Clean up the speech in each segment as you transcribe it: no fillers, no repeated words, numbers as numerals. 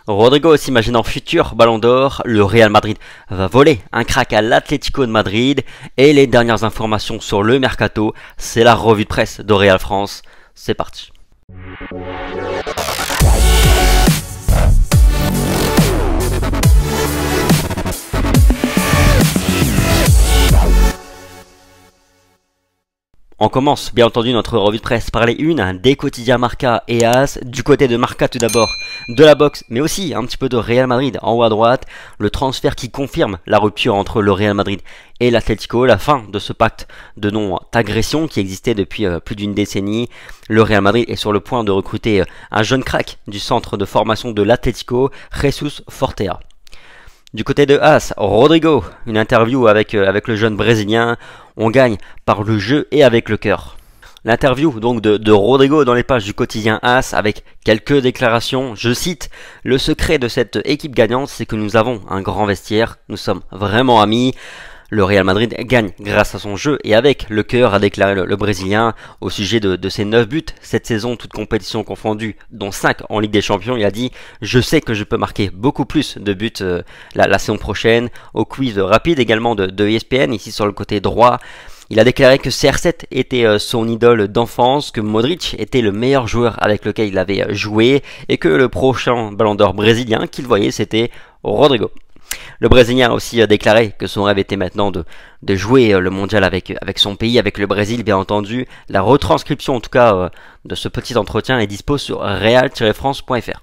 Rodrigo s'imagine en futur Ballon d'Or, le Real Madrid va voler un crack à l'Atlético de Madrid et les dernières informations sur le mercato, c'est la revue de presse de Real France. C'est parti. On commence bien entendu notre revue de presse par les unes des quotidiens Marca et AS. Du côté de Marca tout d'abord, de la boxe, mais aussi un petit peu de Real Madrid en haut à droite. Le transfert qui confirme la rupture entre le Real Madrid et l'Atlético, la fin de ce pacte de non-agression qui existait depuis plus d'une décennie. Le Real Madrid est sur le point de recruter un jeune crack du centre de formation de l'Atlético, Jesus Fortea. Du côté de AS, Rodrigo, une interview avec le jeune brésilien. On gagne par le jeu et avec le cœur. L'interview donc de Rodrigo dans les pages du quotidien AS avec quelques déclarations. Je cite: le secret de cette équipe gagnante, c'est que nous avons un grand vestiaire, nous sommes vraiment amis. Le Real Madrid gagne grâce à son jeu et avec le cœur, a déclaré le Brésilien au sujet de ses 9 buts cette saison, toutes compétitions confondues, dont 5 en Ligue des Champions. Il a dit: je sais que je peux marquer beaucoup plus de buts la saison prochaine. Au quiz rapide également de ESPN, ici sur le côté droit, il a déclaré que CR7 était son idole d'enfance, que Modric était le meilleur joueur avec lequel il avait joué et que le prochain Ballon d'Or brésilien qu'il voyait, c'était Rodrigo. Le Brésilien a aussi déclaré que son rêve était maintenant de jouer le mondial avec son pays, avec le Brésil bien entendu. La retranscription en tout cas de ce petit entretien est dispo sur real-france.fr.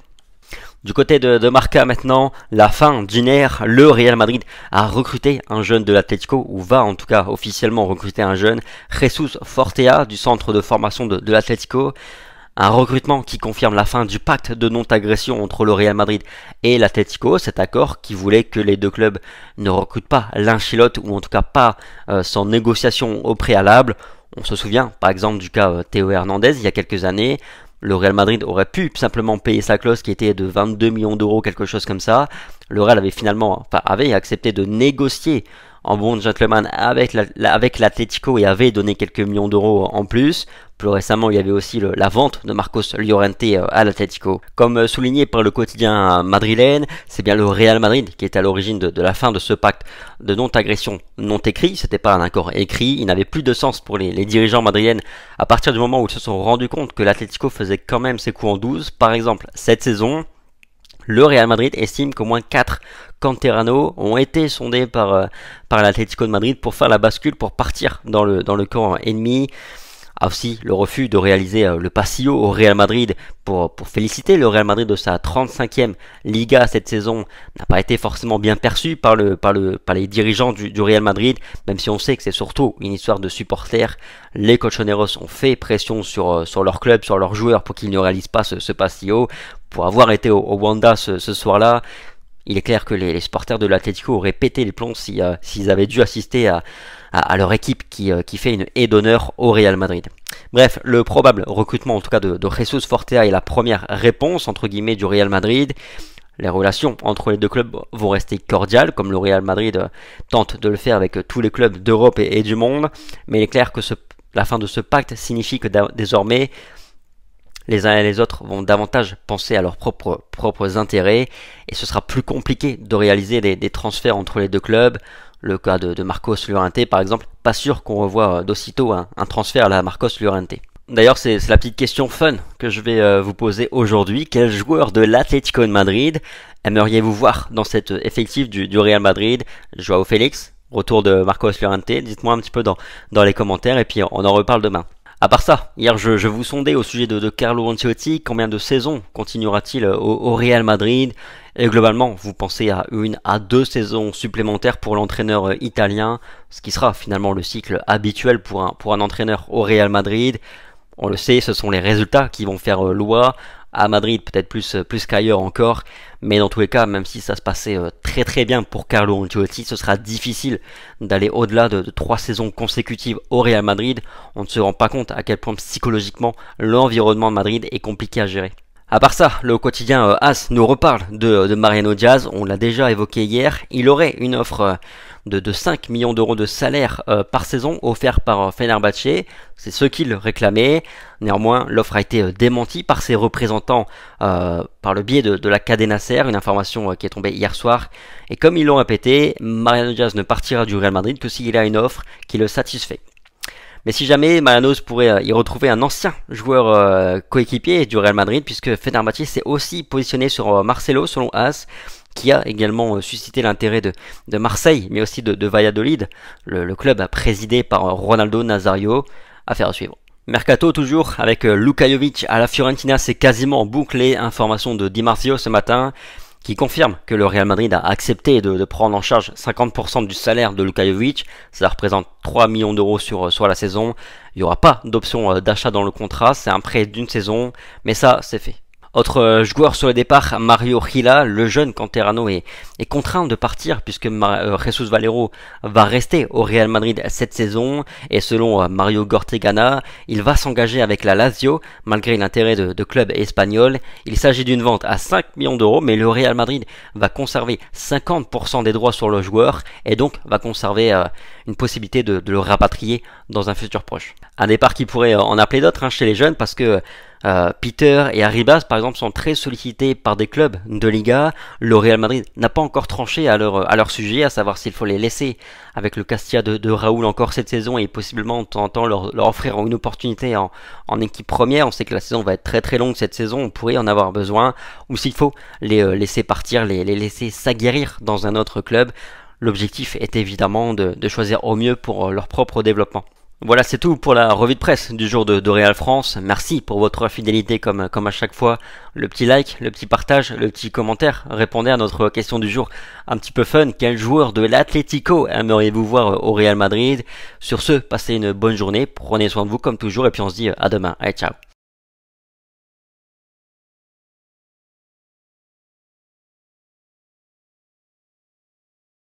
Du côté de Marca maintenant, la fin d'une ère, le Real Madrid a recruté un jeune de l'Atlético, ou va en tout cas officiellement recruter un jeune, Jesus Fortea du centre de formation de l'Atlético. Un recrutement qui confirme la fin du pacte de non-agression entre le Real Madrid et l'Atlético, cet accord qui voulait que les deux clubs ne recrutent pas l'Ancelotti, ou en tout cas pas sans négociation au préalable. On se souvient par exemple du cas Théo Hernandez il y a quelques années. Le Real Madrid aurait pu simplement payer sa clause qui était de 22 millions d'euros, quelque chose comme ça. Le Real avait accepté de négocier en bon gentleman avec l'Atlético et avait donné quelques millions d'euros en plus. Plus récemment, il y avait aussi la vente de Marcos Llorente à l'Atlético. Comme souligné par le quotidien madrilène, c'est bien le Real Madrid qui est à l'origine de la fin de ce pacte de non-agression non écrit. C'était pas un accord écrit, il n'avait plus de sens pour les dirigeants madrilènes à partir du moment où ils se sont rendus compte que l'Atlético faisait quand même ses coups en 12. Par exemple, cette saison, le Real Madrid estime qu'au moins 4 canteranos ont été sondés par l'Atlético de Madrid pour faire la bascule, pour partir dans le camp ennemi. Aussi le refus de réaliser le Pasillo au Real Madrid pour féliciter le Real Madrid de sa 35e Liga cette saison n'a pas été forcément bien perçu par les dirigeants du Real Madrid, même si on sait que c'est surtout une histoire de supporters. Les Colchoneros ont fait pression sur leur club, sur leurs joueurs pour qu'ils ne réalisent pas ce Pasillo. Pour avoir été au Wanda ce soir-là, il est clair que les supporters de l'Atlético auraient pété les plombs s'ils avaient dû assister à leur équipe qui fait une haie d'honneur au Real Madrid. Bref, le probable recrutement en tout cas de Jesus Fortea est la première réponse entre guillemets du Real Madrid. Les relations entre les deux clubs vont rester cordiales, comme le Real Madrid tente de le faire avec tous les clubs d'Europe et du monde. Mais il est clair que la fin de ce pacte signifie que désormais les uns et les autres vont davantage penser à leurs propres intérêts et ce sera plus compliqué de réaliser des transferts entre les deux clubs. Le cas de Marcos Llorente par exemple, pas sûr qu'on revoie d'aussitôt un transfert à la Marcos Llorente. D'ailleurs c'est la petite question fun que je vais vous poser aujourd'hui. Quel joueur de l'Atlético de Madrid aimeriez-vous voir dans cet effectif du Real Madrid? Joao Félix, retour de Marcos Llorente, dites-moi un petit peu dans les commentaires et puis on en reparle demain. À part ça, hier je vous sondais au sujet de Carlo Ancelotti, combien de saisons continuera-t-il au Real Madrid? Et globalement, vous pensez à 1 à 2 saisons supplémentaires pour l'entraîneur italien, ce qui sera finalement le cycle habituel pour un entraîneur au Real Madrid. On le sait, ce sont les résultats qui vont faire loi. À Madrid, peut-être plus qu'ailleurs encore, mais dans tous les cas, même si ça se passait très très bien pour Carlo Ancelotti, ce sera difficile d'aller au-delà de 3 saisons consécutives au Real Madrid. On ne se rend pas compte à quel point psychologiquement l'environnement de Madrid est compliqué à gérer. À part ça, le quotidien AS nous reparle de Mariano Diaz, on l'a déjà évoqué hier. Il aurait une offre de 5 millions d'euros de salaire par saison offert par Fenerbahçe. C'est ce qu'il réclamait. Néanmoins, l'offre a été démentie par ses représentants par le biais de la Cadena Ser, une information qui est tombée hier soir. Et comme ils l'ont répété, Mariano Diaz ne partira du Real Madrid que s'il a une offre qui le satisfait. Mais si jamais Mariano pourrait y retrouver un ancien joueur coéquipier du Real Madrid, puisque Fenerbahçe s'est aussi positionné sur Marcelo selon AS, qui a également suscité l'intérêt de Marseille, mais aussi de Valladolid, le club présidé par Ronaldo Nazario. Affaire à suivre. Mercato toujours avec Luka Jovic à la Fiorentina, c'est quasiment bouclé. Information de Di Marzio ce matin qui confirme que le Real Madrid a accepté de prendre en charge 50% du salaire de Luka Jovic. Ça représente 3 millions d'euros sur la saison. Il n'y aura pas d'option d'achat dans le contrat, c'est un prêt d'une saison, mais ça c'est fait. Autre joueur sur le départ, Mario Gila, le jeune canterano est contraint de partir puisque Jesus Valero va rester au Real Madrid cette saison et selon Mario Gortegana, il va s'engager avec la Lazio malgré l'intérêt de clubs espagnols. Il s'agit d'une vente à 5 millions d'euros mais le Real Madrid va conserver 50% des droits sur le joueur et donc va conserver une possibilité de le rapatrier dans un futur proche. Un départ qui pourrait en appeler d'autres chez les jeunes parce que Peter et Arribas par exemple sont très sollicités par des clubs de Liga. Le Real Madrid n'a pas encore tranché à leur sujet, à savoir s'il faut les laisser avec le Castilla de Raúl encore cette saison et possiblement de temps en temps leur offrir une opportunité en équipe première. On sait que la saison va être très très longue cette saison, on pourrait en avoir besoin, ou s'il faut les laisser partir, les laisser s'aguerrir dans un autre club. L'objectif est évidemment de choisir au mieux pour leur propre développement. Voilà, c'est tout pour la revue de presse du jour de Real France. Merci pour votre fidélité comme à chaque fois. Le petit like, le petit partage, le petit commentaire. Répondez à notre question du jour un petit peu fun. Quel joueur de l'Atlético aimeriez-vous voir au Real Madrid? Sur ce, passez une bonne journée. Prenez soin de vous comme toujours et puis on se dit à demain. Allez, ciao.